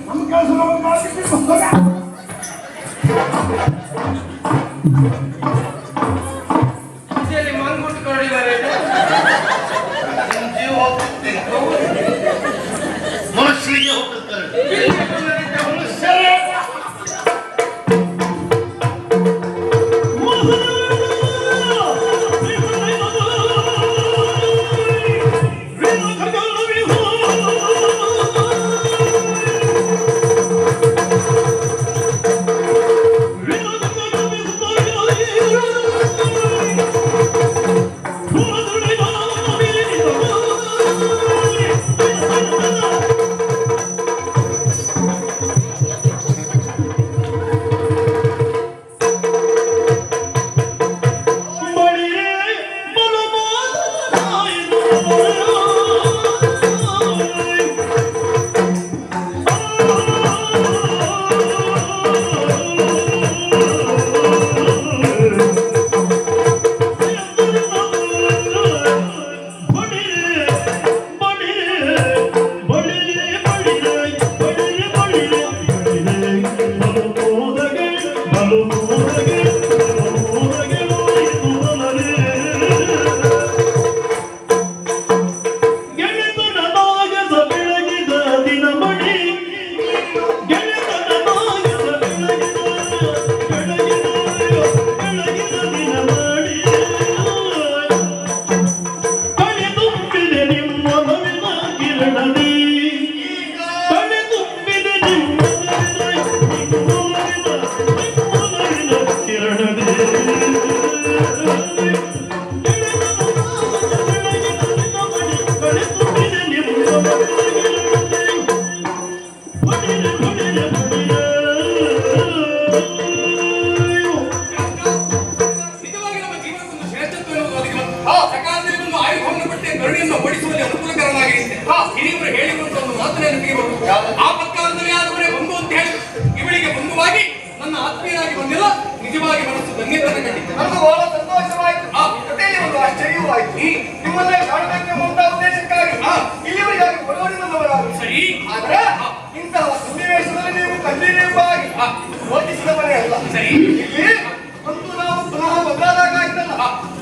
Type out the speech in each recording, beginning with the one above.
ನಮ್ಮ ಕೆಲಸ ಮಂಗ್ಬಿಟ್ಟು ಕರಡಿದ್ದಾರೆ. ಜೀವ ಹೋಗ್ತಿದ್ದೇನೆ ಮನುಷ್ಯರಿಗೆ ಹೋಗ್ತಾರೆ ಮನುಷ್ಯರೇ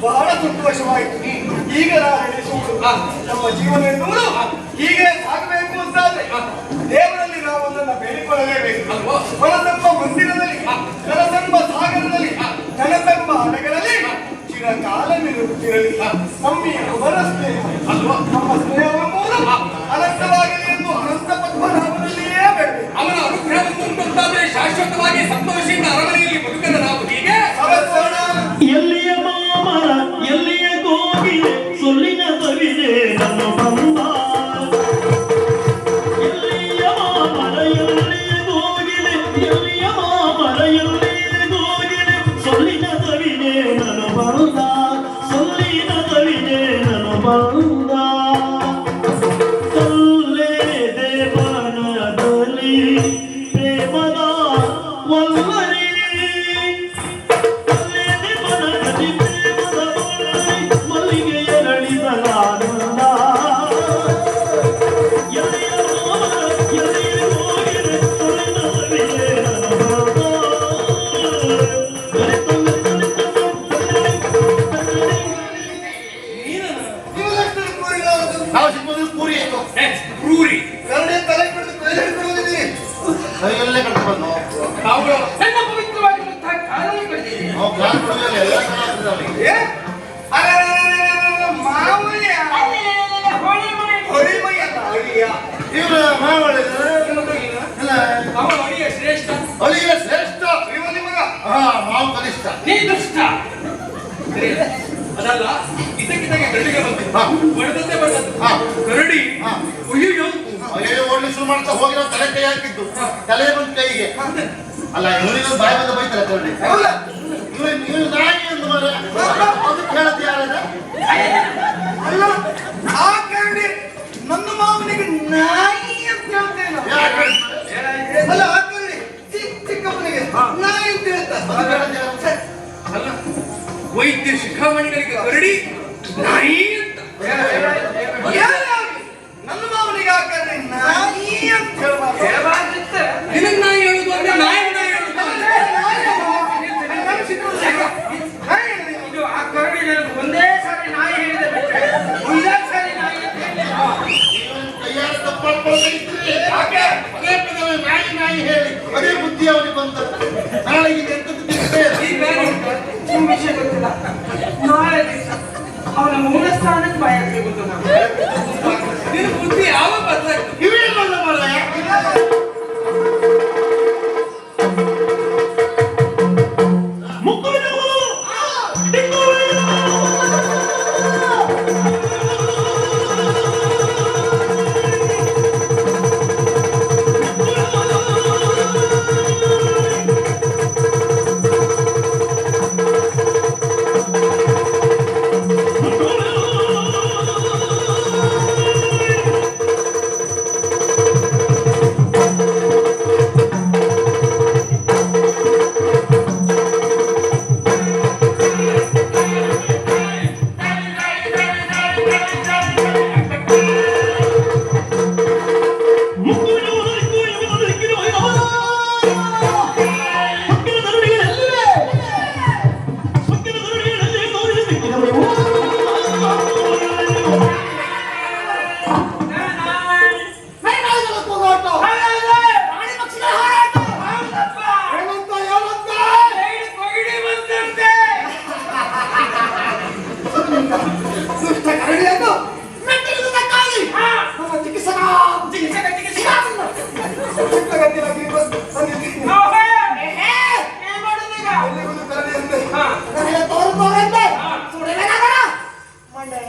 ಬಹಳ ಸಂತೋಷವಾಯಿತು. ಈಗ ನಮ್ಮ ಜೀವನ ಎನ್ನುವುದು ಹೀಗೆ ಸಾಗಬೇಕು ಅಂತಾದ್ರೆ ದೇವರಲ್ಲಿ ನಾವು ಒಂದನ್ನು ಬೇಡಿಕೊಳ್ಳಲೇಬೇಕು. ಹೊರತೆಂಬ ಮಂದಿರದಲ್ಲಿ, ಕನಸೆಂಬ ಸಾಗರದಲ್ಲಿ, ಕನಸೆಂಬ ಅಲೆಗಳಲ್ಲಿ ಚಿರಕಾಲ ನಿಲ್ಲುತ್ತಿರಲಿ. ನಮ್ಮಿ ಅವರ ಸ್ನೇಹ, ನಮ್ಮ ಸ್ನೇಹವೆಂಬುದು ಅನಂತವಾಗಲಿ ಎಂದು ಅನಂತ ಪದ್ಮನಾಭನಲ್ಲಿಯೇ ಬೇಡಬೇಕು. ಅವನ ಅನುಗ್ರಹವನ್ನು ಉಂಟಾದರೆ ಶಾಶ್ವತವಾಗಿ ಸಂತೋಷದಿಂದ ಅರಮನೆಯಲ್ಲಿ ಬದುಕನ್ನು ನಾವು ಹೀಗೆ ಎಲ್ಲಿಯ ಮಾಮರ ಎಲ್ಲಿಯ ಗೋಗಿಲೆ ಸೊಲ್ಲಿನ ಸವಿದೆ ನನ್ನ ಬಂದ. ಎಲ್ಲಿಯ ಮಾಮರ ಎಲ್ಲಿಯ ಗೋಗಿಲೆ, ಎಲ್ಲಿಯ ಮಾಮರ ಎಲ್ಲಿಯ ಗೋಗಿಲೆ ಸೊಲ್ಲಿನ ಸವಿದೆ ನನ್ನ ಬಂದ, ಸೊಲ್ಲಿನ ಸವಿದೆ ನನ್ನ ಬಂದ. ಸೊಲ್ಲೆ ದೇವನದಲ್ಲಿ ಪ್ರೇಮದ ವಲ್ಲರಿ, ಅದಲ್ಲ ಇದಕ್ಕಿದ್ದಾಗೆ ಕರಡಿಗೆ ಬಂದಿದ್ದೆ ಬಂದದ್ದು ಕರಡಿ ಓಡ್ಲಿ ಶುರು ಮಾಡ್ತಾ ಹೋಗಿ ನಾವು ತಲೆ ಕೈ ಹಾಕಿದ್ದು ತಲೆ ಬಂದು ಕೈಗೆ ಅಲ್ಲ ಇವನಿಗೆ ಬಾಯಿ ಬಂದ ಬೈತಾರೆ ಕರಡಿ ಇವನು ನಾಯಿ ಎಂದು ಮರ ಅದಕ್ಕೆ ಹೇಳತ್ತೆ ಯಾರದ ಅಲ್ಲ ಆ ಕರಡಿ ನನ್ನ ಮಾವನಿಗೆ ನಾಯಿ ಅಂತ ಹೇಳ್ತೇನೆ. ಅಲ್ಲ ಆ ಕರಡಿ ಚಿಕ್ಕಪ್ಪನಿಗೆ ನಾಯಿ ಅಂತ ಹೇಳ್ತಾರೆ. ಅಲ್ಲ ವೈದ್ಯ ಶಿಖಾಮಣಿಗಳಿಗೆ ಕರಡಿ ನಾಯಿ ಅಂತ. ಯಾರಾಗ್ಲಿ ನನ್ನ ಮಾವನಿಗೆ ಹಾಕಿದ್ರೆ ನಾಯಿ ಅಂತ ಹೇಳ್ಬಾರ್ದು. ನಿನಗ್ ನಾಯಿ ಹೇಳುದು ಅಂದ್ರೆ ನಾಯಿ ಹೇಳುದು ಇದು ಆ ಕರಡಿ ನನಗೆ ಒಂದೇ ಸಾರಿ ನಾಯಿ ಹೇಳಿದೆ ಬಿಟ್ರೆ ಒಂದೇ ಸಾರಿ ನಾಯಿ ಅಂತ ಹೇಳಿಲ್ಲ. ಕೈಯಾರ ತಪ್ಪಾಡ್ಕೊಳ್ತಾ ಇದ್ರಿ. ಯಾಕೆ? ಅದೇ ಪದವೇ ನಾಯಿ ನಾಯಿ ಹೇಳಿ ಅದೇ ಬುದ್ಧಿ ಅವನಿಗೆ ಬಂದದ್ದು. ನಾಳೆ ಇದು ಎಂತದ್ದು ತಿಂತೇವೆ? ಈ ಬೇರೆ ನಿಮ್ಗೆ ವಿಷಯ ಗೊತ್ತಿಲ್ಲ, ನಾಳೆ ದಿವಸ ಅವನ ಮೂಲ ಸ್ಥಾನಕ್ಕೆ ಬಾಯಾಗಿ ಗೊತ್ತು ನಾವು. ನಿನ್ನ ಬುದ್ಧಿ ಯಾವಾಗ ಬದಲಾಗ್ತದೆ? ಇವೇ ಬಂದ ಮಾರಾಯ. ಮುಕ್ಕುವಿನ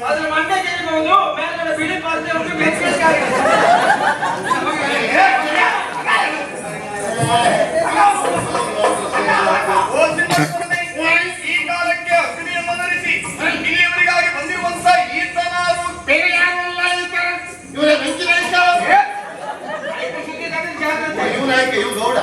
ಅದ್ರ ಮಂಡೆ ಕೇಳಬಹುದು ಮೇಲ್ಗಡೆ ಬಿಳಿ ಪಾತ್ರೆ ಉಂಟು ಬೆಚ್ಚಗಾಗಿ. ಈ ಕಾಲಕ್ಕೆ ಅಗ್ನಿಯನ್ನು ಧರಿಸಿ ಇಲ್ಲಿಯವರೆಗಾಗಿ ಬಂದಿರುವಂತ ಈತನಾರು ಬೇರೆ ಯಾರಲ್ಲ ಈತ? ಇವರೇ ಬೆಂಕಿ ನಾಯಕ. ಸುದ್ದಿ ಜಾಗ್ರತೆ. ಇವ್ ನಾಯಕ ಇವ್ ಗೌಡ.